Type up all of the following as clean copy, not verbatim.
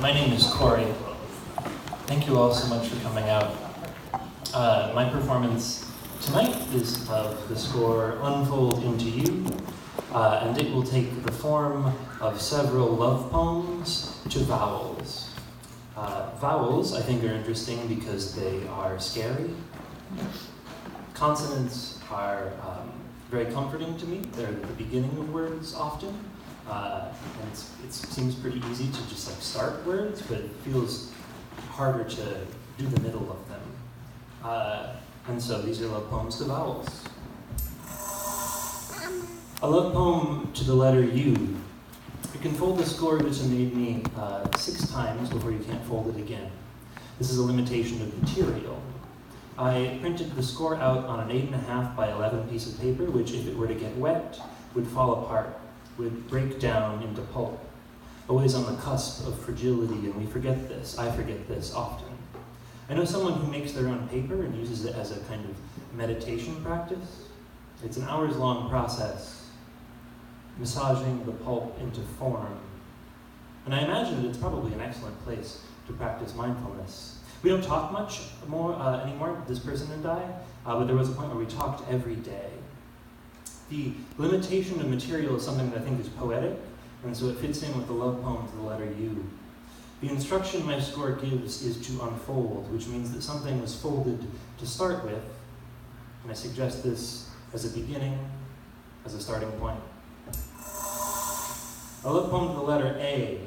My name is Corey. Thank you all so much for coming out. My performance tonight is of the score Unfold Into You, and it will take the form of several love poems to vowels. Vowels, I think, are interesting because they are scary. Consonants are very comforting to me. They're at the beginning of words often. And it seems pretty easy to just start words, but it feels harder to do the middle of them. And so these are love poems to vowels. A love poem to the letter U. You can fold the score which made me 6 times before you can't fold it again. This is a limitation of material. I printed the score out on an 8.5 by 11 piece of paper, which if it were to get wet, would fall apart, would break down into pulp, always on the cusp of fragility, and we forget this. I forget this often. I know someone who makes their own paper and uses it as a kind of meditation practice. It's an hours-long process, massaging the pulp into form. And I imagine that it's probably an excellent place to practice mindfulness. We don't talk much more anymore, this person and I, but there was a point where we talked every day. The limitation of material is something that I think is poetic, and so it fits in with the love poem to the letter U. The instruction my score gives is to unfold, which means that something was folded to start with, and I suggest this as a beginning, as a starting point. A love poem to the letter A.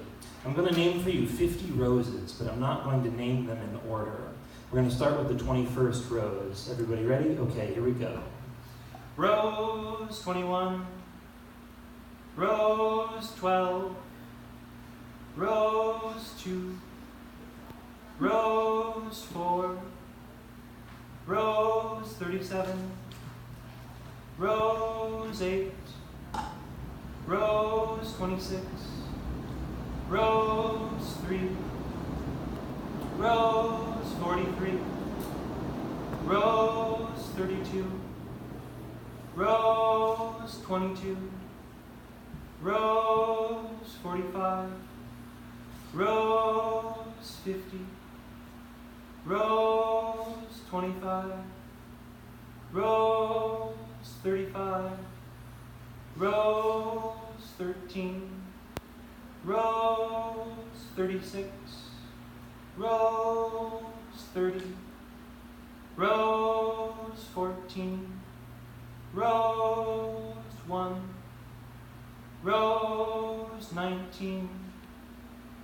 I'm going to name for you 50 roses, but I'm not going to name them in order. We're going to start with the 21st rose. Everybody ready? Okay, here we go. Rose 21, Rose 12, Rose 2, Rose 4, Rose 37, Rose 8, Rose 26, Rose 3, Rose 43, Rose 32, Rose 22, Rose 45, Rose 50, Rose 25, Rose 35, Rose 13, Rose 36, Rose 30, Rose 14, Rose 1, Rose 19,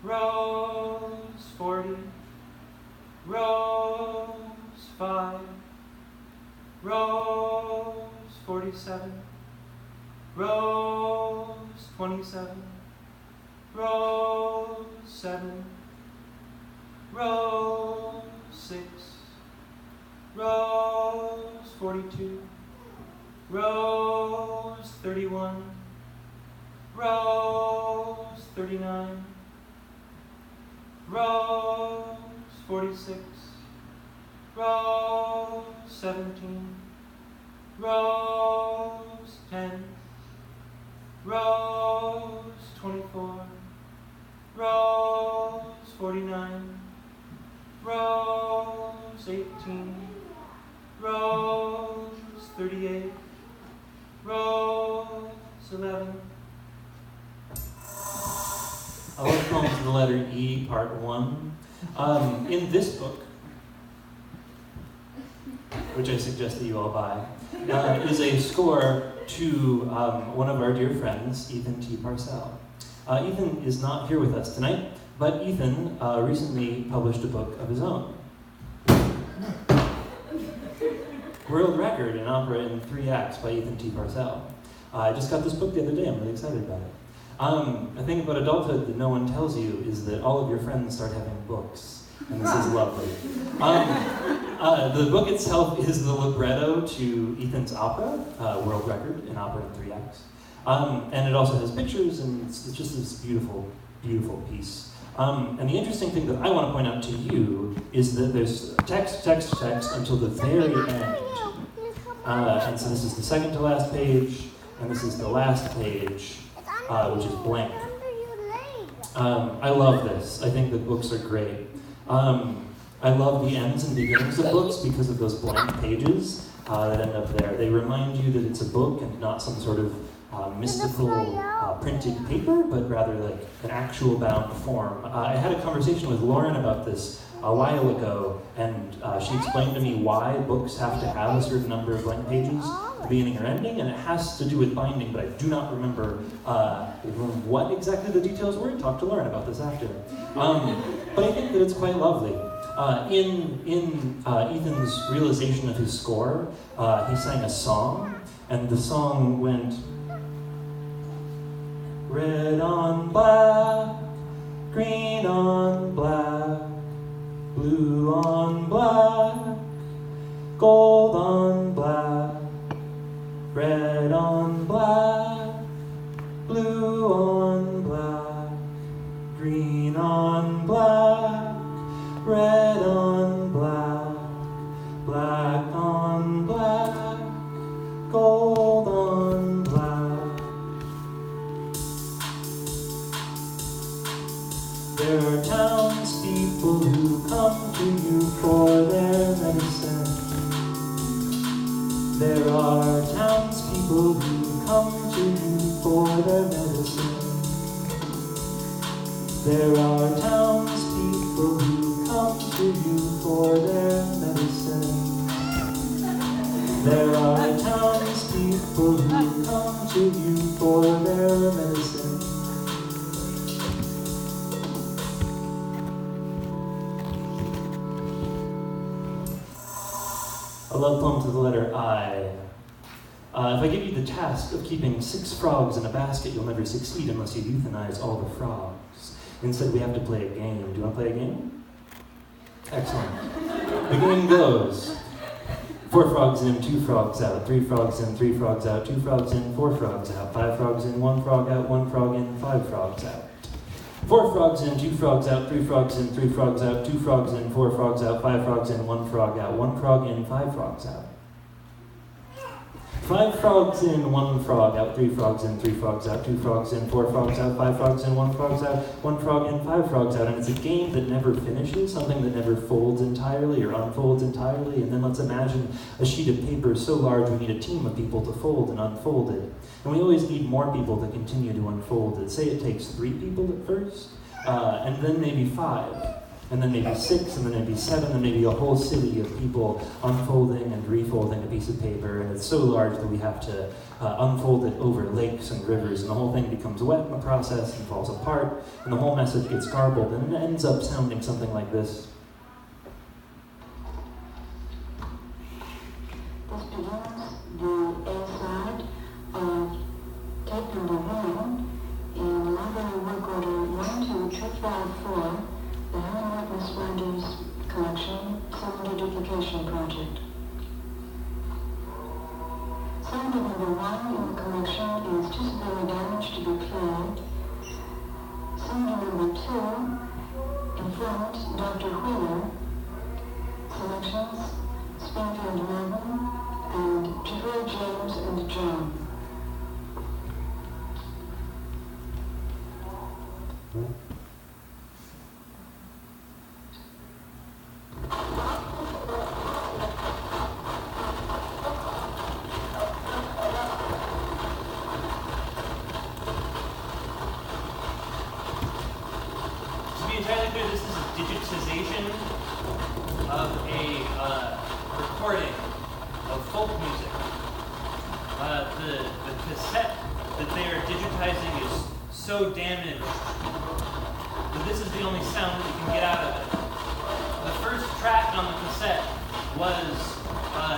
Rose 40, Rose 5, Rose 47, Rose 27, Rose 7, Rose 6, Rose 42, Rose 31, Rose 39, Rose 46, Rose 17, Rose 10, Rose 24, Rose 49, Rose 18, Rose 38, Rose 11. A love poem to the letter E, part 1. In this book, which I suggest that you all buy, is a score to one of our dear friends, Ethan T. Parcell. Ethan is not here with us tonight, but Ethan recently published a book of his own. World Record, an opera in 3 acts by Ethan T. Parcell. I just got this book the other day. I'm really excited about it. A thing about adulthood that no one tells you is that all of your friends start having books, and this is lovely. The book itself is the libretto to Ethan's opera, World Record, an opera in 3 acts. And it also has pictures, and it's just this beautiful, beautiful piece. And the interesting thing that I want to point out to you is that there's text, text, text until the very end. And so this is the second to last page, and this is the last page, which is blank. I love this. I think that books are great. I love the ends and beginnings of books because of those blank pages that end up there. They remind you that it's a book and not some sort of mystical printed paper, but rather like an actual bound form. I had a conversation with Lauren about this a while ago, and she explained to me why books have to have a certain number of blank pages, beginning or ending, and it has to do with binding, but I do not remember what exactly the details were. Talk to Lauren about this after. But I think that it's quite lovely. In Ethan's realization of his score, he sang a song, and the song went, red on black, green on black, blue on black, gold on black, red on black, blue on black, green on black, red on black, black on black, gold on black. There are townspeople who come to you for their medicine. There are townspeople who come to you for their medicine. There are townspeople who come to you for their medicine. There are townspeople who come to you for their medicine. A love poem to the letter I. If I give you the task of keeping 6 frogs in a basket, you'll never succeed unless you euthanize all the frogs. Instead, we have to play a game. Do you want to play a game? Excellent. The game goes 4 frogs in, 2 frogs out, 3 frogs in, 3 frogs out, 2 frogs in, 4 frogs out, 5 frogs in, 1 frog out, 1 frog in, 5 frogs out. 4 frogs in, 2 frogs out, 3 frogs in, 3 frogs out, 2 frogs in, 4 frogs out, 5 frogs in, 1 frog out, 1 frog in, 5 frogs out. 5 frogs in, 1 frog out, 3 frogs in, 3 frogs out, 2 frogs in, 4 frogs out, 5 frogs in, 1 frog out, 1 frog in, 5 frogs out. And it's a game that never finishes, something that never folds entirely or unfolds entirely. And then let's imagine a sheet of paper so large we need a team of people to fold and unfold it. And we always need more people to continue to unfold it. Say it takes 3 people at first, and then maybe 5. And then maybe 6, and then maybe 7, and maybe a whole city of people unfolding and refolding a piece of paper, and it's so large that we have to unfold it over lakes and rivers, and the whole thing becomes wet in the process and falls apart, and the whole message gets garbled, and it ends up sounding something like this. This begins the A side of tape number 1 in library work order 1, 2, 3, 5, 4. The Miss Wendy's collection, cylinder duplication project. Cylinder number 1 in the collection is too severely damaged to be played. Cylinder number 2, in front, Dr. Wheeler, selections, Springfield 11, and Trevor James and John. So damaged that this is the only sound that you can get out of it. The first track on the cassette was,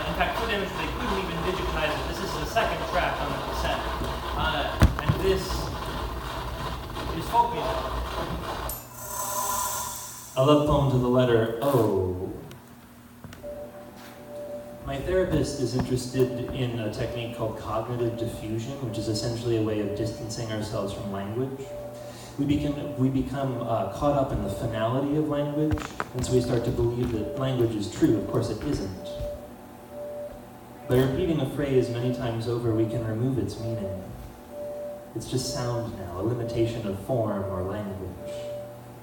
in fact, so damaged that they couldn't even digitize it. This is the second track on the cassette. And this is folk music. A love poem to the letter O. My therapist is interested in a technique called cognitive diffusion, which is essentially a way of distancing ourselves from language. We become caught up in the finality of language, and so we start to believe that language is true. Of course, it isn't. By repeating a phrase many times over, we can remove its meaning. It's just sound now, a limitation of form or language.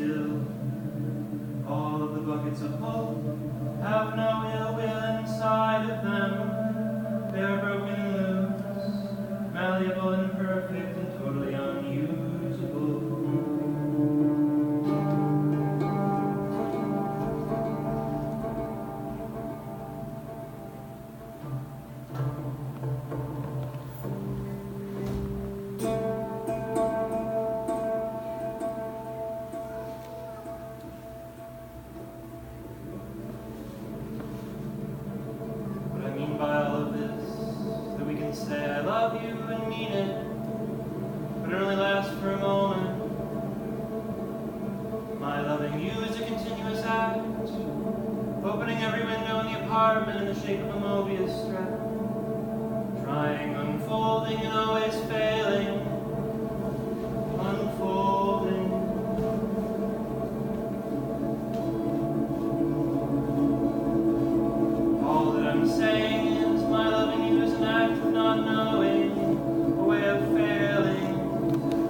still, all of the buckets of hope have no ill will inside of them. They are broken and loose, malleable and perfect and totally unusable. By all of this, that we can say I love you and mean it, but it only lasts for a moment. My loving you is a continuous act, opening every window in the apartment in the shape of a Mobius strap, trying, unfolding, and always failing, unfolding. All that I'm saying is my loving you is an act of not knowing, a way of failing.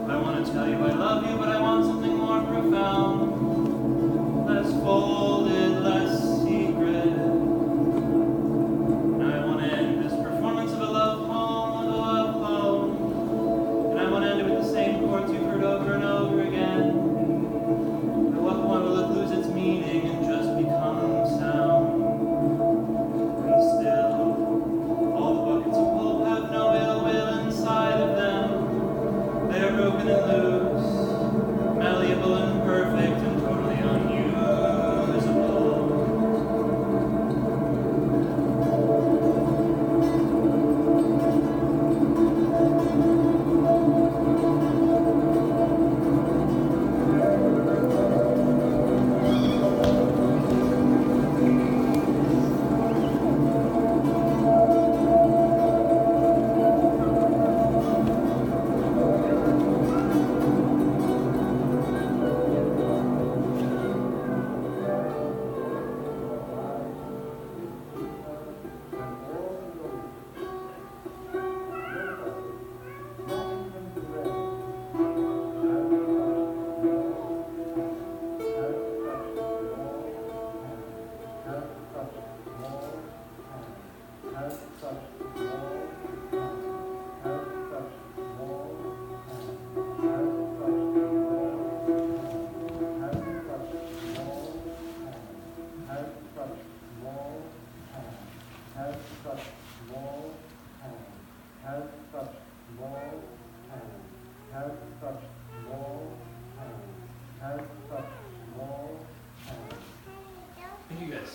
I want to tell you I love you, but I want something more profound, less folded, less secret. And I want to end this performance of a love poem with a love poem, and I want to end it with the same chords you've heard over and over again. At what point will it lose its meaning and just become sound? Broken and loose, malleable and perfect and totally unusable. Thank you guys.